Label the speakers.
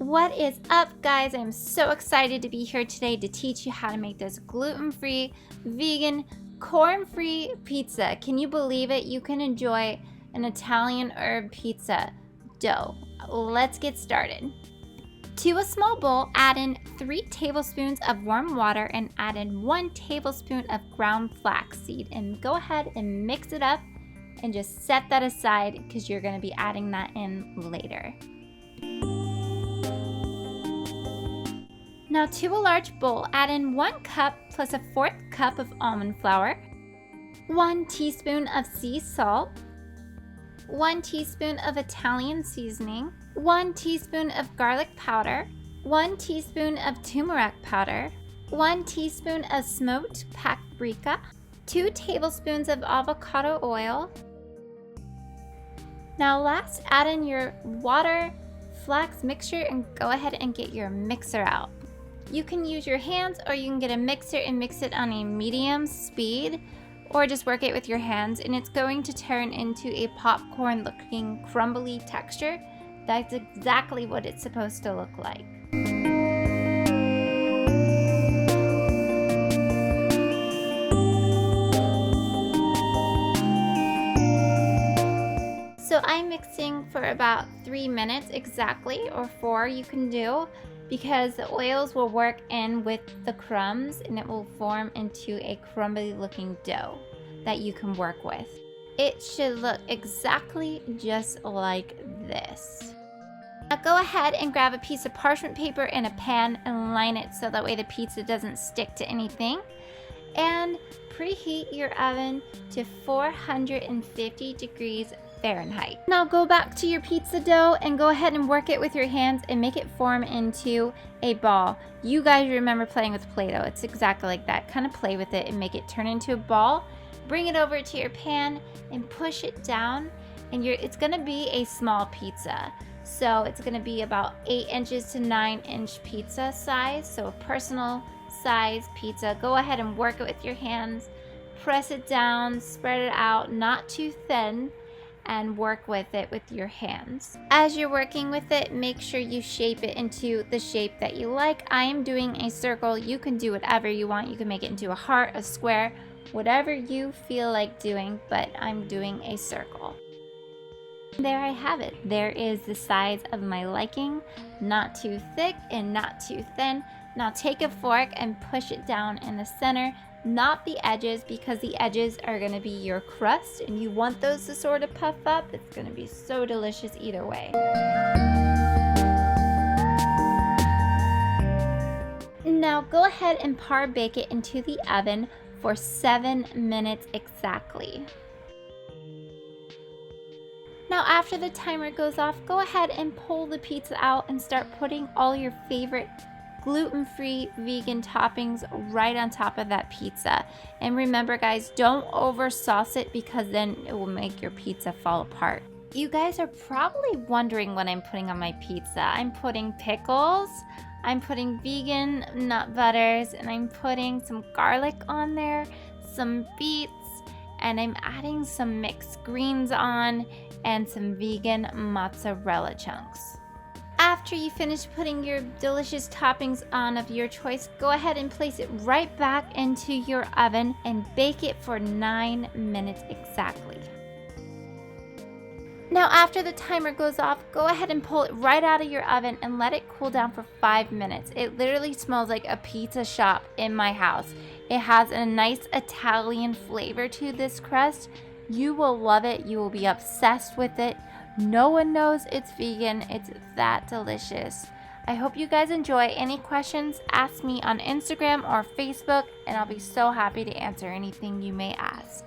Speaker 1: What is up, guys? I'm so excited to be here today to teach you how to make this gluten-free, vegan, corn-free pizza. Can you believe it? You can enjoy an Italian herb pizza dough. Let's get started. To a small bowl, add in 3 tablespoons of warm water and add in 1 tablespoon of ground flaxseed, and go ahead and mix it up and just set that aside because you're going to be adding that in later. Now to a large bowl, add in 1 cup plus a 1/4 cup of almond flour, 1 teaspoon of sea salt, 1 teaspoon of Italian seasoning, 1 teaspoon of garlic powder, 1 teaspoon of turmeric powder, 1 teaspoon of smoked paprika, 2 tablespoons of avocado oil. Now last, add in your water, flax mixture, and go ahead and get your mixer out. You can use your hands or you can get a mixer and mix it on a medium speed, or just work it with your hands, and it's going to turn into a popcorn looking crumbly texture. That's exactly what it's supposed to look like. So I'm mixing for about 3 minutes exactly, or 4 you can do, because the oils will work in with the crumbs and it will form into a crumbly looking dough that you can work with. It should look exactly just like this. Now go ahead and grab a piece of parchment paper and a pan and line it so that way the pizza doesn't stick to anything. And preheat your oven to 450 degrees Fahrenheit. Now go back to your pizza dough and go ahead and work it with your hands and make it form into a ball. You guys remember playing with Play-Doh. It's exactly like that. Kind of play with it and make it turn into a ball. Bring it over to your pan and push it down, and it's gonna be a small pizza. So it's gonna be about 8 inches to 9-inch pizza size, so a personal size pizza. Go ahead and work it with your hands. Press it down, spread it out, not too thin, and work with it with your hands. As you're working with it, make sure you shape it into the shape that you like. I am doing a circle. You can do whatever you want. You can make it into a heart, a square, whatever you feel like doing, but I'm doing a circle. There I have it. There is the size of my liking, not too thick and not too thin. Now take a fork and push it down in the center, not the edges, because the edges are going to be your crust and you want those to sort of puff up. It's going to be so delicious either way. Now go ahead and par bake it into the oven for 7 minutes exactly. Now after the timer goes off, go ahead and pull the pizza out and start putting all your favorite gluten-free vegan toppings right on top of that pizza. And remember guys, don't over sauce it because then it will make your pizza fall apart. You guys are probably wondering what I'm putting on my pizza. I'm putting pickles, I'm putting vegan nut butters, and I'm putting some garlic on there, some beets, and I'm adding some mixed greens on and some vegan mozzarella chunks. After you finish putting your delicious toppings on of your choice, go ahead and place it right back into your oven and bake it for 9 minutes exactly. Now after the timer goes off, go ahead and pull it right out of your oven and let it cool down for 5 minutes. It literally smells like a pizza shop in my house. It has a nice Italian flavor to this crust. You will love it. You will be obsessed with it. No one knows it's vegan. It's that delicious. I hope you guys enjoy. Any questions, ask me on Instagram or Facebook, and I'll be so happy to answer anything you may ask.